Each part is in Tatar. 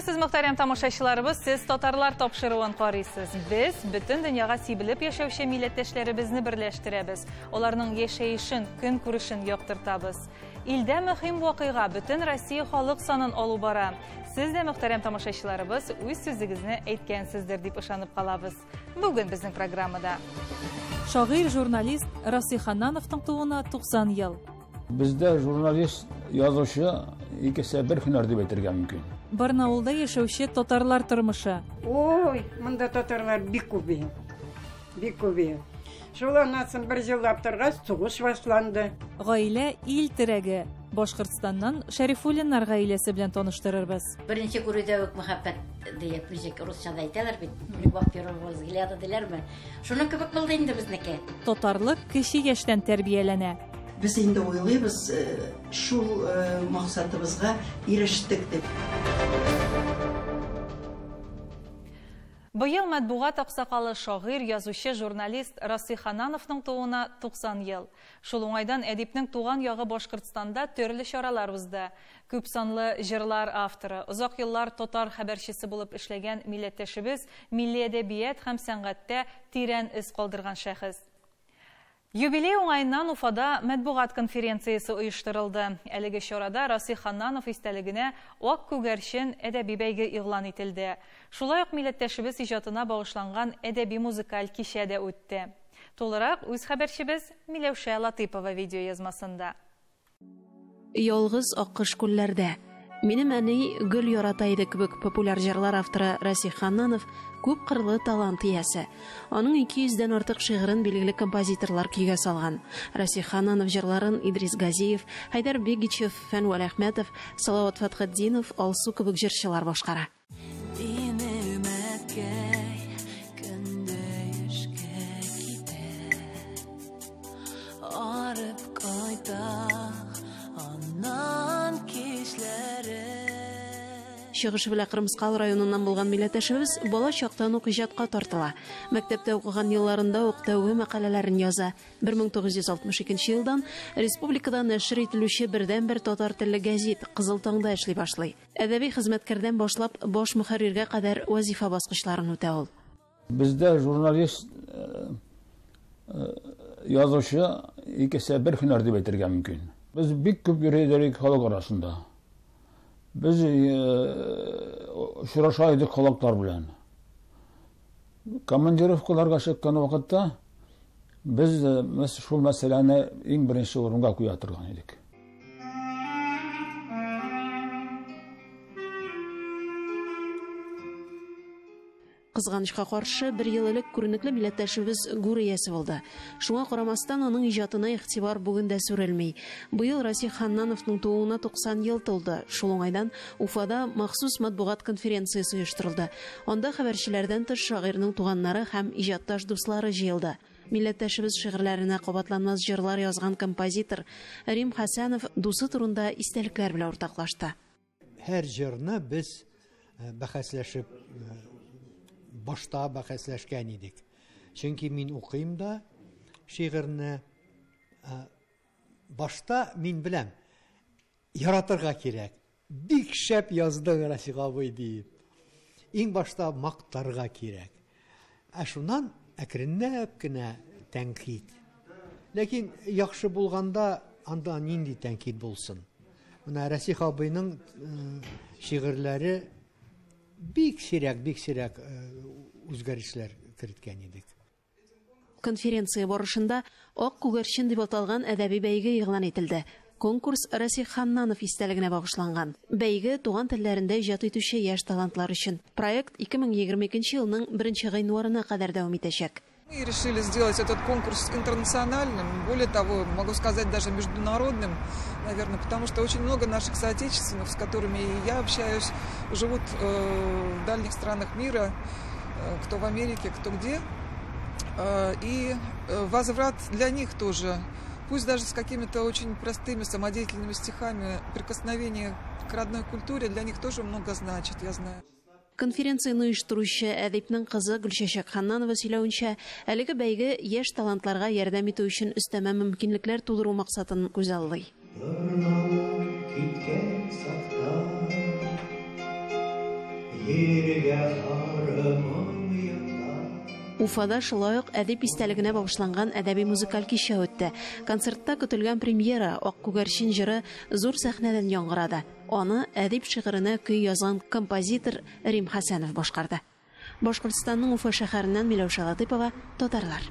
Күрәсез, мөхтәрәм тамашачыларыбыз, сез татарлар тапшыруын карыйсыз. Без бөтен дөньяга сибелеп яшәүче милләттәшләребезне берләштерәбез. Аларның яшәешен, көн күрешен яктыртабыз. Илдә мөһим вакыйга бөтен Россия халык санын алу бара. Сез дә, мөхтәрәм тамашачыларыбыз, үз сүзегезне әйткәнсездер дип ышанып калабыз. Бүген безнең программада шагыйрь, журналист Расих Ханнановның тууына 90 ел. Бездә журналист, язучы икесе бер һөнәр дип әйтергә мөмкин. Барнаулда яшәүче татарлар тормышы. Ой, монда татарлар бик күп. Бик күп. Шул анасын бер җиллап торгач, сугыш башланды. Гаилә ил терәге. Башкортстаннан Шәрифуллиннар гаиләсе белән таныштырырбыз. Беренче күрүдә үк мәхәббәт дип үзек русчада әйтәләр бит. Любовь первого взгляда диләрме? Шуның кебек булды инде безнеке. Татарлык кече яшьтән тәрбияләнә. Biz инде уйлыйбыз, шул максатыбызга ирештек дип. Быел матбугат аксакалы шагыйрь, язучы, журналист Расих Ханнановның тууына 90 ел. Шул уңайдан әдипнең туган ягы Башкортстанда төрле чаралар узды. Күп санлы җырлар авторы, озак еллар татар хәбәрчесе булып эшләгән милләттәшебез милли әдәбият һәм сәнгатьтә тирән эз калдырган шәхес. Юбилей уңайыннан Уфада матбугат конференциясе оештырылды. Әлеге чарада Расих Ханнанов истәлегенә ак күгәрчен әдәби бәйге игълан ителде. Шулай ук милләттәшебез иҗатына багышланган әдәби-музыкаль кичә дә үтте. Толырак үз хәбәрчебез Миләүшә Латыйпова видео язмасында. Ялгыз аккыш күлләрдә. Минем әни гөл ярата иде кебек популяр җырлар авторы Расих Ханнанов күп кырлы талант иясе. Аның 200-дән артык шигырен билгеле композиторлар көйгә салган. Расих Ханнанов җырларын Идрис Газиев, Хайдар Бегичев, Фәнвәл Әхмәтов, Салават Фатхетдинов, Алсу кебек җырчылар башкара. Чыгыш белән Кырмыскал районыннан булган милләттәшебез бала чактан ук иҗатка тартыла. Мәктәптә укыган елларында ук тәүге мәкаләләрен яза. 1962 елдан республикада нәшр ителүче бердән-бер татар телле гәзит Кызыл таңда эшли башлый. Әдәби хезмәткәрдән башлап баш мөхәрриргә кадәр вазифа баскычларын үтә ул. Бездә журналист, язучы икесе бер һөнәр дип әйтергә мөмкин. Без бик күп йөридек халык арасында. Biz şuraşaydık halklar bilen. Komandirovkalarga çıkkan vakitte biz şu meseleni en birinci orunga koyatırgan edik. Кызганычка каршы, бер ел элек күренекле милләттәшебез Гуриясе булды. Шуңа карамастан аның иҗатына игътибар бүген дә сүрелми. Быел Расих Ханнановның тууына 90 ел тулды. Шул уңайдан Уфада махсус матбугат конференциясе оештырылды. Анда хәбәрчеләрдән тыш шагыйрьнең туганнары һәм иҗатташ дуслары җыелды. Милләттәшебез шигырьләренә кабатланмас җырлар язган композитор Рим Хәсәнов дусы турында истәлекләр белән уртаклашты. Һәр җырны без бәхәсләшеп башта бәхәсләшкән идек. Чөнки мин укыйм да шигырьне башта мин беләм яратырга кирәк. Бик шәп яздың Расих абый дип. Иң башта мактарга кирәк. Шуннан әкренләп кенә тәнкыйть. Ләкин яхшы булганда анда нинди тәнкыйть булсын. Менә Расих абыйның шигырьләре бик сирәк үзгәрешләр керткән идек. Конференция барышында ак күгәрчен дип аталган әдәби бәйге игълан ителде. Конкурс Расих Ханнанов истәлегенә багышланган. Бәйге туган телләрендә иҗат итүче яшь талантлар өчен. Проект 2022 елның 1 гыйнварына кадәр дәвам итәчәк. Мы решили сделать этот конкурс интернациональным, более того, могу сказать, даже международным, наверное, потому что очень много наших соотечественных, с которыми я общаюсь, живут в дальних странах мира, кто в Америке, кто где. И возврат для них тоже, пусть даже с какими-то очень простыми самодеятельными стихами, прикосновение к родной культуре для них тоже много значит, я знаю. Конференцияны оештыручы әдипнең кызы Гөлчәчәк Ханнанова сөйләвенчә, әлеге бәйге яшь талантларга ярдәм итү өчен өстәмә мөмкинлекләр тудыру максатын күзаллый. Уфада шулай ук әдип истәлегенә багышланган әдәби музыкаль кичә үтте. Концертта көтелгән премьера Ак күгәрчен җыры зур сәхнәдән яңгырады. Аны әдип шигыренә көй язган композитор Рим Хәсәнов башкарды. Башкортстанның Уфа шәһәреннән Миләүшә Латыйпова, татарлар.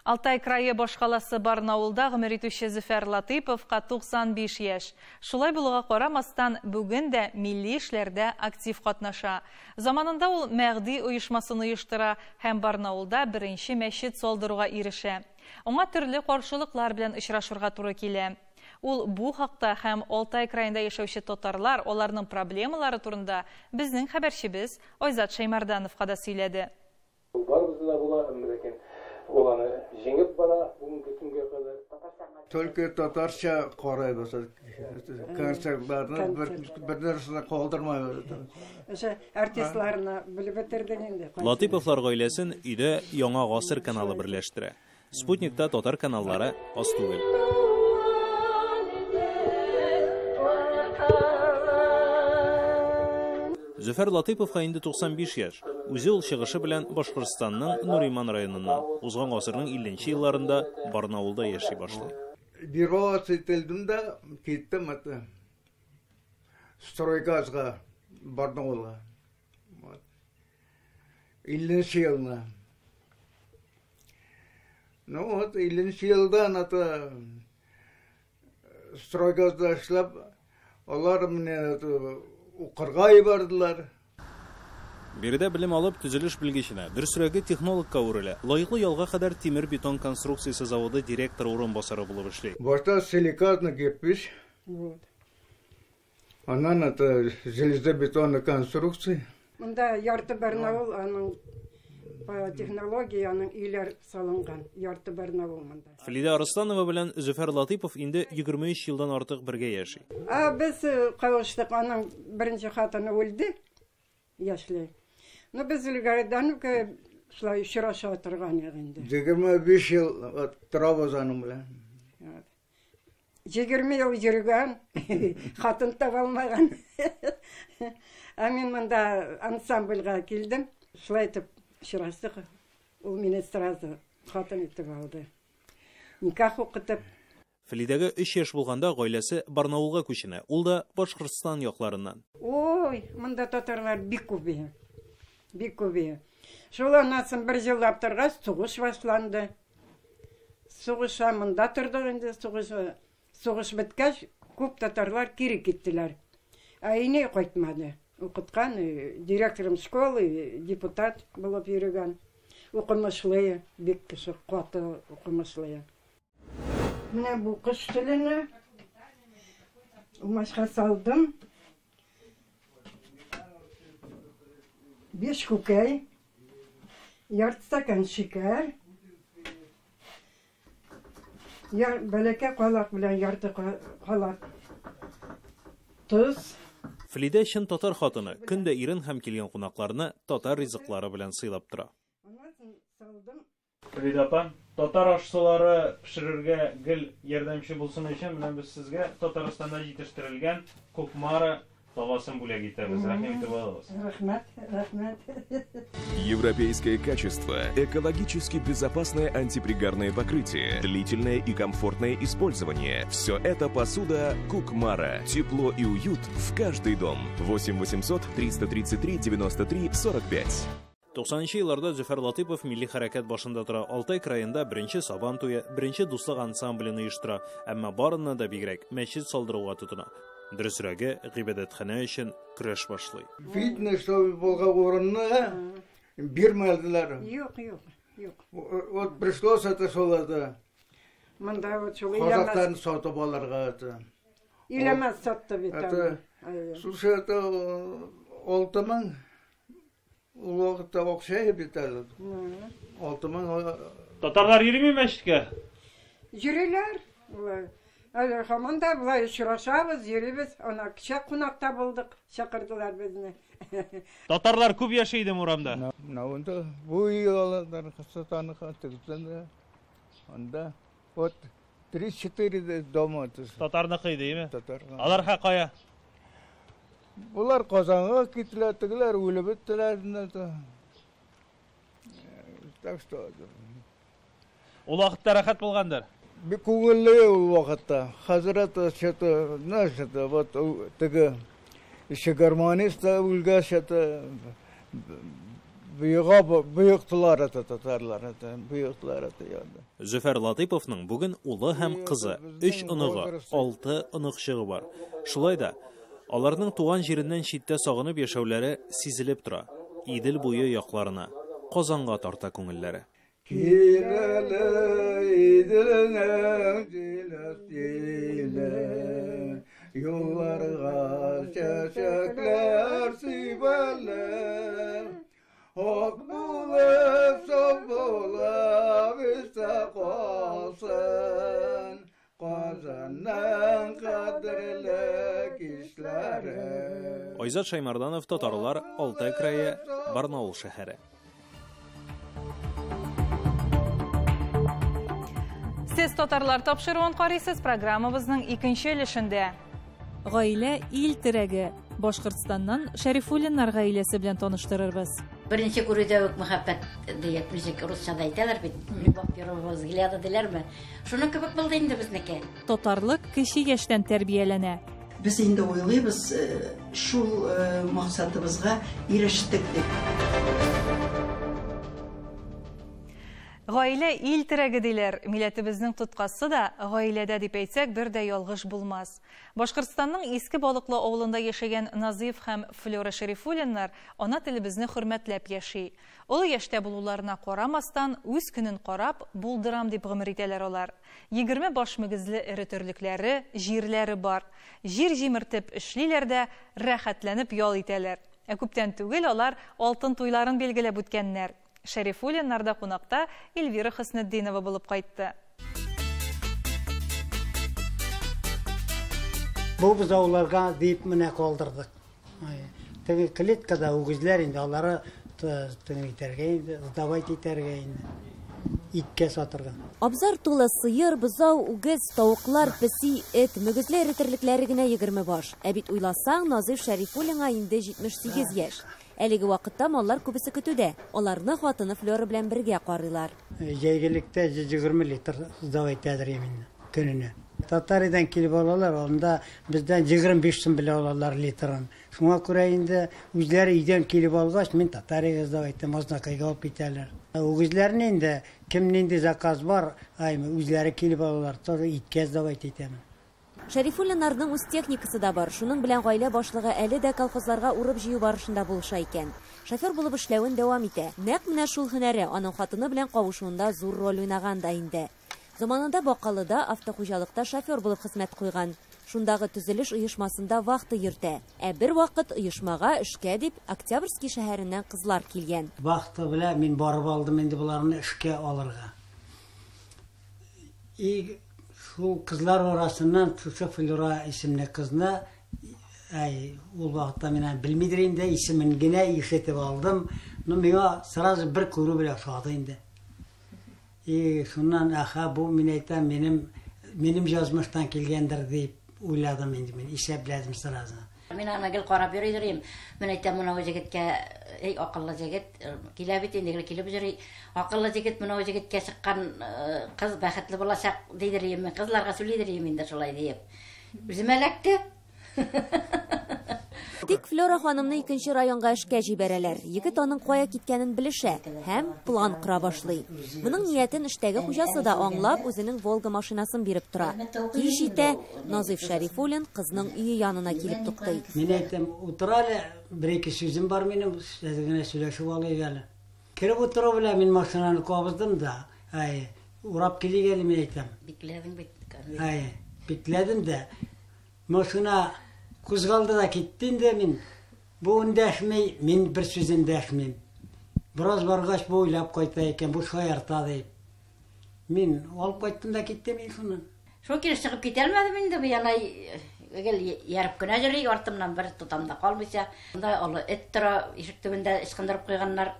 Алтай крайы башкаласы Барнаулда гомер итүче Зөфәр Латыйповка 95 яшь. Шулай булуга карамастан, бүген дә милли эшләрдә актив катнаша. Заманында ул Мәгъди оешмасын оештыра һәм Барнаулда беренче мәчет салдыруга ирешә. Аңа төрле каршылыклар белән очрашырга туры килә. Ул бу хакта һәм Алтай краенда яшәүче татарлар, аларның проблемалары турында безнең хәбәрчебез Айзат Шаймардановка да сөйләде. Жеңіп бара, бүгінгі күнге қадар. Только татарша қарайды, концертларны бір нәрсені қалдырмайды. Артистларына біліп өтерден енді. Латыйповлар гаиләсен өйдә Яңа гасыр каналы берләштерә. Спутникта татар каналлары аз түгел. Зөфәр Латыйповка инде 95 яшь. Үзе ул чыгышы белән Башкортстанның Нуриман районыннан узган гасырның 50нче елларында Барнаулда яши башлый. Бирват ителдем дә киттем ата. Стройгазга Барнаулга. 50нче елда. Ну вот 50нче елдан ата стройгазда эшләп, алар менә Укыргай бардылар. Биредә белем алып төзелеш белгеченә, дөресрәге технологка үрелә. Лаеклы ялга кадәр тимер бетон конструкциясе заводы директор урынбасары булып эшли. Башта силикатны кепиш. Вот. Аннан ата железобетонный конструкция. Монда ярты Барнаул аның технологияның үйләр салынган. Ярты Барнаул монда. Флида Арыстанова белән Зөфәр Латыйпов инде 23 елдан артык бергә яши. Без кавыштык, аның беренче хатыны үлде. Яшьле. Ну без илгәрдән шулай очраша торган инде. 25 ел травозаным белән. 20 ел йөргән, хатын таба алмаган. Мин монда ансамбльгә килдем. Шулай итеп очраштык. Ул мине сразу хатын итеп алды. Никах укытып. Флидәгә 3 яшь булганда гаиләсе Барнаулга күченә. Ул да Башкортстан якларыннан. Ой, монда татарлар бик күп. Бик күп. Шулай насын бер җиллап торгач, сугыш башланды. Сугыша монда тордык инде, сугыш беткәч, күп татарлар кире киттеләр. Ине кайтмады. Укыткан директорым школы, депутат булып йөргән. Укымышлы, бик кеше каты укымышлы. Менә бу кыш телене умашка салдым. 5 күкәй, ярты стакан шикәр, бәләкә калак белән ярты калак туз. Флида чын татар хатыны көндә ирен һәм килгән кунакларны татар ризыклары белән сыйлап тора. Флида апа, татар ашсылары пешерергә гел ярдәмче булсын өчен менә без сезгә Татарстанда җитештерелгән кукмара тавасын бүләк итәбез. Рәхмәт итеп алабыз. Рәхмәт. Европейское качество, экологически безопасное антипригарное покрытие, длительное и комфортное использование. Все это посуда Кукмара. Тепло и уют в каждый дом. 8 800 333 93 45. 90-нчы елларда Зөфәр Латыйпов милли хәрәкәт башында тора. Алтай краенда беренче Сабан туе, беренче дуслык ансамблен оештыра, әмма барыннан да бигрәк мәчет салдыруга тотына. Дөресрәге гыйбадәтханә өчен көрәш башлый. Фитнес булган урынны бирмәделәр. Юк. Вот пришлось это солода. Монда вот шулай Казахстан сатып алырга. Илемәс сатты бит. Слушай, это 6 мең. Ул вакытта акча бит әле. 6 мең. Татарлар йөрими мәчеткә? Йөриләр. Әле һаманда булай очрашабыз, йөрибез. Ана кичә кунакта булдык. Чакырдылар безне. Татарлар күп яши иде урамда. Нәвендә бу яллар Казахстанга хатыгызда. Анда вот 3-4 дома. Татарныкы идеме? Татар. Алар кая? Bunlar Kazan'a gittiler, tıklar, ölü bittiler. Так что... Ol vaqtda rahat bo'lgandir. Bir ko'ngilli o vakitte. Hazret nasıl вот tıkı şekermanista ulga şata büyüktılar tatarlar büyüktılar yani. Zöfər Latipovның бүген улы һәм кызы, 3 оныгы, 6 оныгчыгы бар. Шулай да аларның туган җиреннән читтә сагынып яшәүләре сизелеп тора. Идел буе якларына, Казанга тарта күңелләре. Kirele idilene cilastile yollarga çeçekler sibelle ok bulup sob bulup istakolsun Kazan'dan kadrili kişlere. Айзат Шаймарданов, Татарлар, Алтай крае, Барнаул шәһәре. Сез татарлар тапшыруын карыйсыз программабызның икенче өлешендә. Гаилә ил терәге. Башкортстаннан Шәрифуллиннар гаиләсе белән таныштырырбыз. Беренче күрүдә үк мәхәббәт дип музыка русчада әйтәләр бит. Любовь первого взгляда диләрме? Шуны кебек булды инде безнеке. Татарлык кече яшьтән тәрбияләнә. Biz indi уйлыйбыз, шул максатыбызга ирештек дип. Гаилә ил терәге диләр. Милләтебезнең тоткасы да гаиләдә дип әйтсәк бер дә ялгыш булмас. Башкортстанның Иске Балыклы авылында яшәгән Назиф һәм Флора Шәрифуллиннар ана телебезне хөрмәтләп яши. Ул яшьтә булуларына карамастан үз көнен карап булдырам дип гомер итәләр алар. 20 баш мөгезле эре төрлекләре, җирләре бар. Җир җимертеп эшлиләр дә рәхәтләнеп ял итәләр. Күптән түгел алар алтын туйларын билгеләп үткәннәр. Шәрифуллиннарда кунакта Эльвира Хөснетдинова булып кайтты. Бу biz авылларга дип менә калдырдык. Теге клеткада үгезләр инде алары тыңитәргә инде, давайте итәргә инде. Иткә сатырга. Абзар тулы сыер, бызау, үгез, тавыклар, песи, эт, мөгезләр терлекләре генә 20 баш. Ә бит уйласаң, Назиф Шәрифуллинга инде 78 яшь. Әлеге вакытта маллар күбесе көтүдә. Аларны хатыны Флора белән бергә карыйлар. Җәйгелектә 20 литр давайте әдер инде көненә. Татарыдан килеп алалар, анда бездән 25 сум белә алалар литрын. Шуңа күрә инде үзләре өйдән килеп алгач, мин татарыга давайте мазнакайга алып китәләр. Үгезләрне инде кем нинди заказ бар, үзләре килеп алалар, тоже иткәз давайте итәмен. Шәрифуллиннарның үз техникасы да бар. Шуның белән гаилә башлыгы әле дә колхозларга урып җыю барышында булыша икән. Шофер булып эшләвен дәвам итә. Нәкъ менә шул һөнәре аның хатыны белән кавышуында зур роль уйнаган да инде. Заманында Бакалыда автохуҗалыкта шофер булып хезмәт куйган. Шундагы төзелеш оешмасында вакыты йөртә. Ә бер вакыт оешмага эшкә дип Октябрьский шәһәреннән кызлар килгән. Вакыты белән мин барып алдым инде буларны эшкә алырга. Шул кызлар арасыннан Флора исемле кызны, ул вакытта мен белмидер инде, исемен генә ишетеп алдым. Ну миңа сразу бер күрү белән шады инде. Шуннан бу мин әйтәм, минем язмыштан килгәндер дип уйладым инде, мин исәпләдем сразу. Мин аны гел карап йөридем. Мен әйтәм, моны җегеткә, акыллы җегет, килә бит инде, килеп йөри. Акыллы җегет моны җегеткә чыккан кыз бәхетле булачак дидерем, мен кызларга сөйлидерем инде шулай дип. Үзем эләкте. Тик Флора ханымны икенче районга эшкә җибәрәләр. Егет аның кая киткәнен белешә һәм план кыра башлый. Моның ниятен эштәге хуҗасы да аңлап, үзенең Волга машинасын биреп тора. Кич җитә, Назиф Шәрифуллин кызның өе янына килеп туктый. Мин әйтәм, утырале, бер-ике сүзем бар минем, сезгә сөйләшеп алыйк әле. Киреп утыру белән мин машинаны кабыздым да, урап килгән мин әйтәм. Бикләдең бит. Бикләдем дә. Машина кузгалды да китте инде мин. Бу эндәшмәй, мин бер сүз эндәшмим. Бераз баргач бу уйлап кайта икән, бу шаярта дип. Мин алып кайттым да киттем мин шуны. Шул килеш чыгып китәлмәдем инде бу яна гел ярып кына йөри, артымнан бер тутамда калмыйча. Монда алы эт тора, ишек төбендә ычкындырып куйганнар.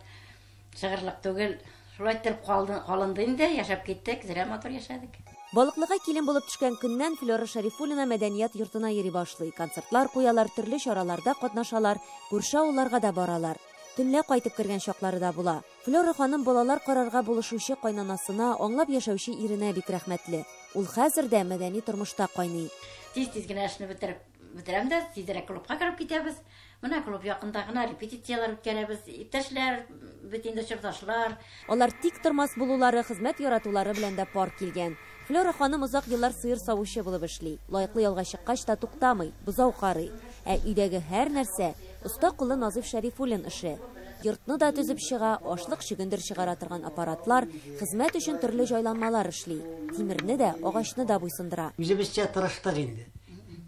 Шыгырлык түгел. Шулай итеп калынды инде, яшәп киттек, зирә мотор яшәдек. Балыклыга килен булып төшкән көннән Флора Шарифуллина мәдәният йортына йөри башлый. Концертлар куялар, төрле чараларда катнашалар, күрше авылларга да баралар. Төнлә кайтып кергән шаклары да була. Флора ханым балалар карарга булышучы кайнанасына, аңлап яшәүче иренә бик рәхмәтле. Ул хәзер дә мәдәни тормышта кайный. Тиз генә эшне бетерәм дә, тизрәк клубка кереп китәбез. Менә клуб якында гына репетициялар үткәрәбез. Иптәшләр, бит инде чырдашлар. Алар тик тормас булулары, хезмәт яратулары белән дә пар килгән. Флора ханым озак еллар сыер савучы булып эшли. Лайыклы ялга чыккач та туктамый, бузау карый. Ә өйдәге һәр нәрсә оста кулы Назиф Шарифуллин эше. Йортны да төзеп чыга, ашлык чөгендер чыгара торган аппаратлар, хезмәт өчен төрле җайланмалар эшли. Тимерне дә, агачны да буйсындыра. Үзебезчә тырыштык инде.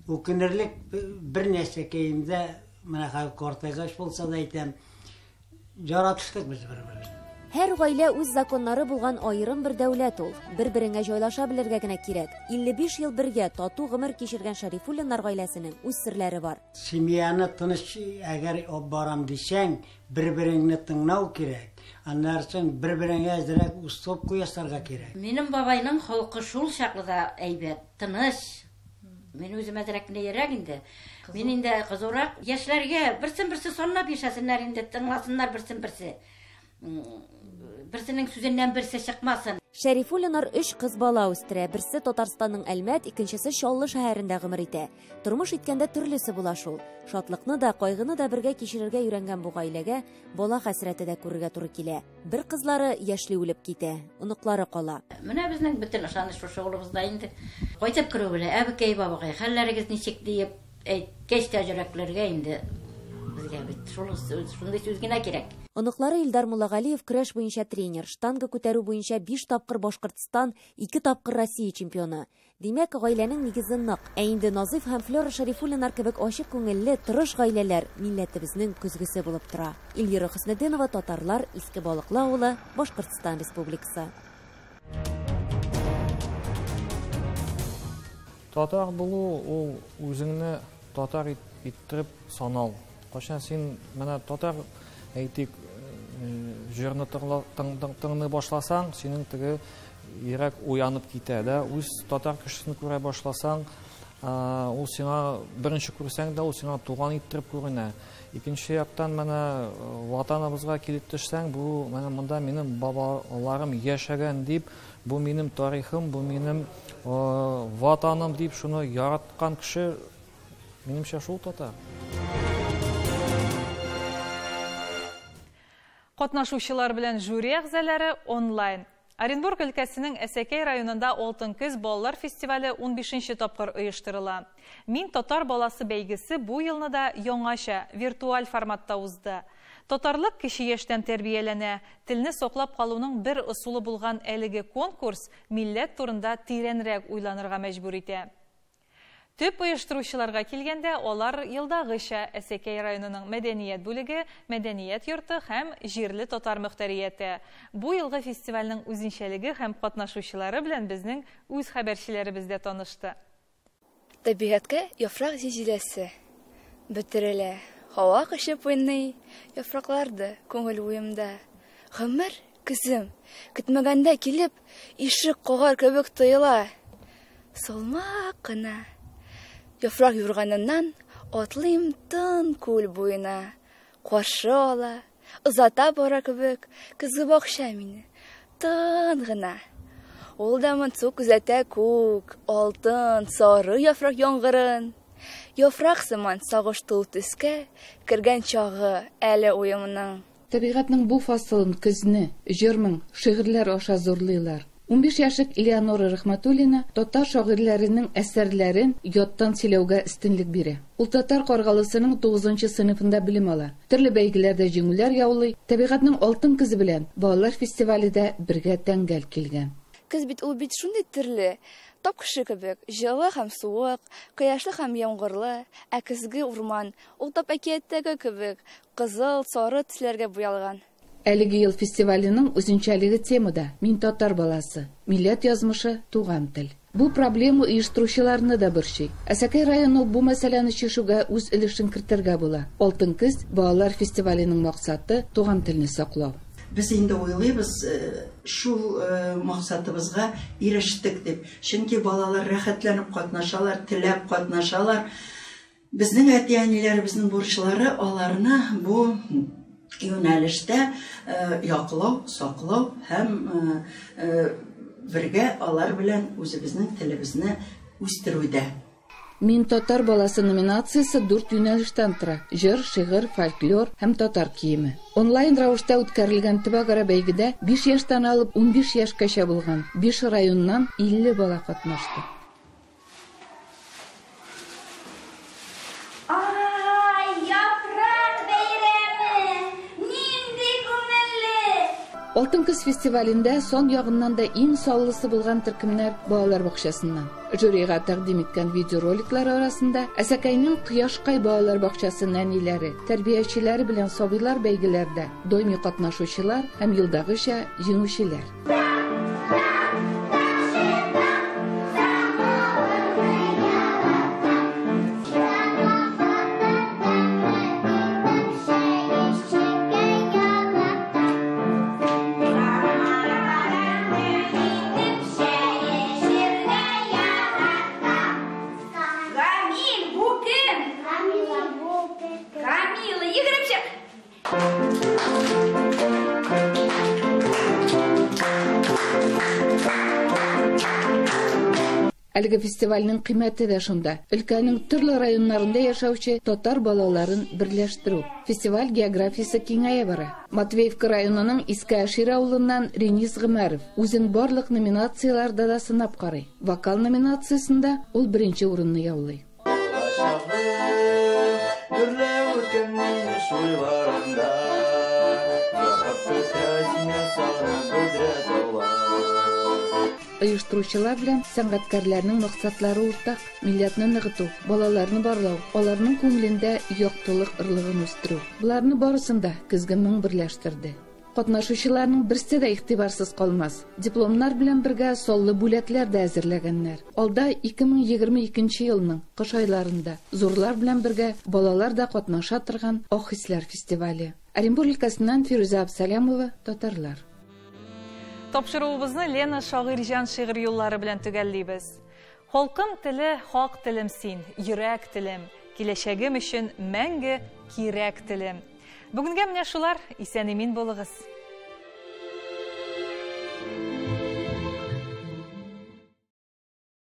Үкенерлек бер нәрсә кәемдә, менә хәл картайгач булса да әйтәм, яратыштык без бер-беребезне. Һәр гаилә үз законнары булган аерым бер дәүләт ул. Бер-береңә җайлаша белергә генә кирәк. 55 ел бергә тату гомер кичергән Шарифуллиннар гаиләсенең үз серләре бар. Семьяны тыныч әгәр барам дисәң, бер-береңне тыңлау кирәк. Аннан соң бер-береңә әзрәк устап куясарга кирәк. Минем бабайның халкы шул чаклыда әйбәт, тыныч. Мин үзем әзрәк кенә йөрәк инде. Мин инде кызурак яшьләргә берсен-берсе санлап яшәсеннәр инде, тыңласыннар берсен-берсе. Берсенең сүзеннән берсе чыкмасын. Шарифуллинар 3 кыз бала үстерә. Берсе Татарстанның Әлмәт, икенчесе Чаллы шәһәрендә гомер итә. Тормыш иткәндә төрлесе була шул. Шатлыкны да, кайгыны да бергә кичерергә өйрәнгән бу гаиләгә бала хәсрәте дә күрергә туры килә. Бер кызлары яшьли үлеп китә, оныклары кала. Менә безнең бөтен ышаныч шушы улыбызда инде. Кайтып керү белән, әбекәй бабагай, хәлләрегез ничек диеп әйткәч тә йөрәкләргә инде безгә бит шундый сүз генә кирәк. Оныклары Илдар Муллагалиев көрәш буенча тренер, штанга күтәрү буенча 5 тапкыр Башкортстан, 2 тапкыр Россия чемпионы. Димәк, гаиләнең нигезе нык. Ә инде Назиф һәм Флора Шарифуллинар кебек ачык күңелле, тырыш гаиләләр милләтебезнең күзгесе булып тора. Илвира Хөснетдинова, Татарлар, Иске Балыклы авылы, Башкортстан Республикасы. Татар булу ул үзеңне татар иттереп санау. Кашан син менә татар әйтик җырны тыңлый башласаң, синең теге йөрәк уянып китә дә, үз татар кешесен күрә башласаң, ул сиңа беренче күрсәң дә ул сиңа туган иттереп күренә. Икенче яктан менә ватаныбызга килеп төшсәң, бу менә монда минем бабаларым яшәгән дип, бу минем тарихым, бу минем ватаным дип шуны яраткан кеше минемчә шул татар. Катнашучылар белән жюри әгъзалары онлайн. Оренбург өлкәсенең Әсәкәй районында Алтын көз балалар фестивале 15-нче тапкыр оештырыла. Мин татар баласы бәйгесе бу елны да яңаша виртуаль форматта узды. Татарлык кеше яшьтән тәрбияләнә. Телне саклап калуның бер ысулы булган әлеге конкурс милләт турында тирәнрәк уйланырга мәҗбүр итә. Төп оештыручыларга килгәндә, алар елдагыча Әсәкәй районының мәдәният бүлеге, мәдәният йорты һәм җирле татар мөхтәрияте. Бу елгы фестивальнең үзенчәлеге һәм катнашучылары белән безнең үз хәбәрчеләребез дә танышты. Табигатькә яфрак җиләсе бөтерелә. Һава кышып уйный, яфракларды күңел уемда. Гомер көзем көтмәгәндә килеп, ишек кагар кебек тоела. Салмак кына яфрак юрганыннан атлыйм тын күл буена. Каршы ала, озата бара кебек, кызы бакча мине. Тын гына. Ул да монсу күзәтә күк, алтын, сары яфрак яңгырын. Яфрак сыман сагыштыл төскә, кергән чагы әле уемның. Табигатьнең бу фасылын көзне, җырның, шигырьләр аша зурлыйлар. 15 яшьлек Элеонора Рахматуллина татар шагыйрьләренең әсәрләрен яттан сөйләүгә өстенлек бирә. Ул татар каргалысының 9нчы сыйныфында белем ала. Төрле бәйгеләрдә җиңүләр яулый. Табигатьнең алтын көзе белән балалар фестивалендә бергә тәңгәл килгән. Көз бит ул бит шундый төрле. Тап кеше кебек, җылы һәм суык, кояшлы һәм яңгырлы, ә көзге урман, ул тап әкияттәге кебек, кызыл, сары төсләргә буялган. Әлеге ел фестиваленең үзенчәлеге темада «Мин татар баласы. Милләт язмышы, туган тел». Бу проблема оештыручыларны да борчый. Әсәкәй районы бу мәсьәләне чишүгә үз өлешен кертергә була. Алтын көз балалар фестиваленең максаты туган телне саклау. Без инде уйлыйбыз, шул максатыбызга ирештек дип. Чөнки балалар рәхәтләнеп катнашалар, теләп катнашалар. Безнең әти-әниләр, безнең бурычлары аларны бу юнәлештә яклау, саклау һәм бергә алар белән үзебезнең телебезне үстерүдә. Мин татар баласы номинациясы 4 юнәлештән тора. Җыр, шигырь, фольклор һәм татар киеме. Онлайн рәвештә үткәрелгән төбәгара бәйгедә 5 яшьтән алып 15 яшькәчә булган 5 районнан 50 бала катнашты. Алтын көз фестивалендә сон ягыннан да иң саллысы булган төркемнәр балалар бакчасыннан. Жюрига тәкъдим иткән видеороликлар арасында Әсәкәйнең Кояшкай балалар бакчасы нәниләре, тәрбиячеләре белән сабыйлар бәйгеләрдә даими катнашучылар һәм елдагыча җиңүчеләр. Әлеге фестивальнең кыйммәте дә шунда. Өлкәнең төрле районнарында яшәүче татар балаларын берләштерү. Фестиваль географиясе киңәя бара. Матвеевка районының Иске Әшир авылыннан Ренис Гомәров үзен барлык номинацияларда да сынап карый. Вокал номинациясында ул беренче урынны яулый. Оештыручылар белән сәнгатькәрләрнең максатлары уртак: милләтне ныгыту, балаларны барлау, аларның күңелендә яктылык ырлыгын үстерү. Буларны барысында көзге моң берләштерде. Катнашучыларның берсе дә игътибарсыз калмас. Дипломнар белән бергә саллы бүләкләр дә әзерләгәннәр. Алда 2022 елның кыш айларында зурлар белән бергә балалар да катнаша торган Ак хисләр фестивале. Оренбур өлкәсеннән Фируза Абсалямова, татарлар. Тапшыруыбызны Лена Шагыйрҗан шигырь юллары белән төгәллибез. Халкым теле хак телем син, йөрәк телем, киләчәгем өчен мәңге кирәк телем. Бүгенгә менә шулар, исән-имин булыгыз.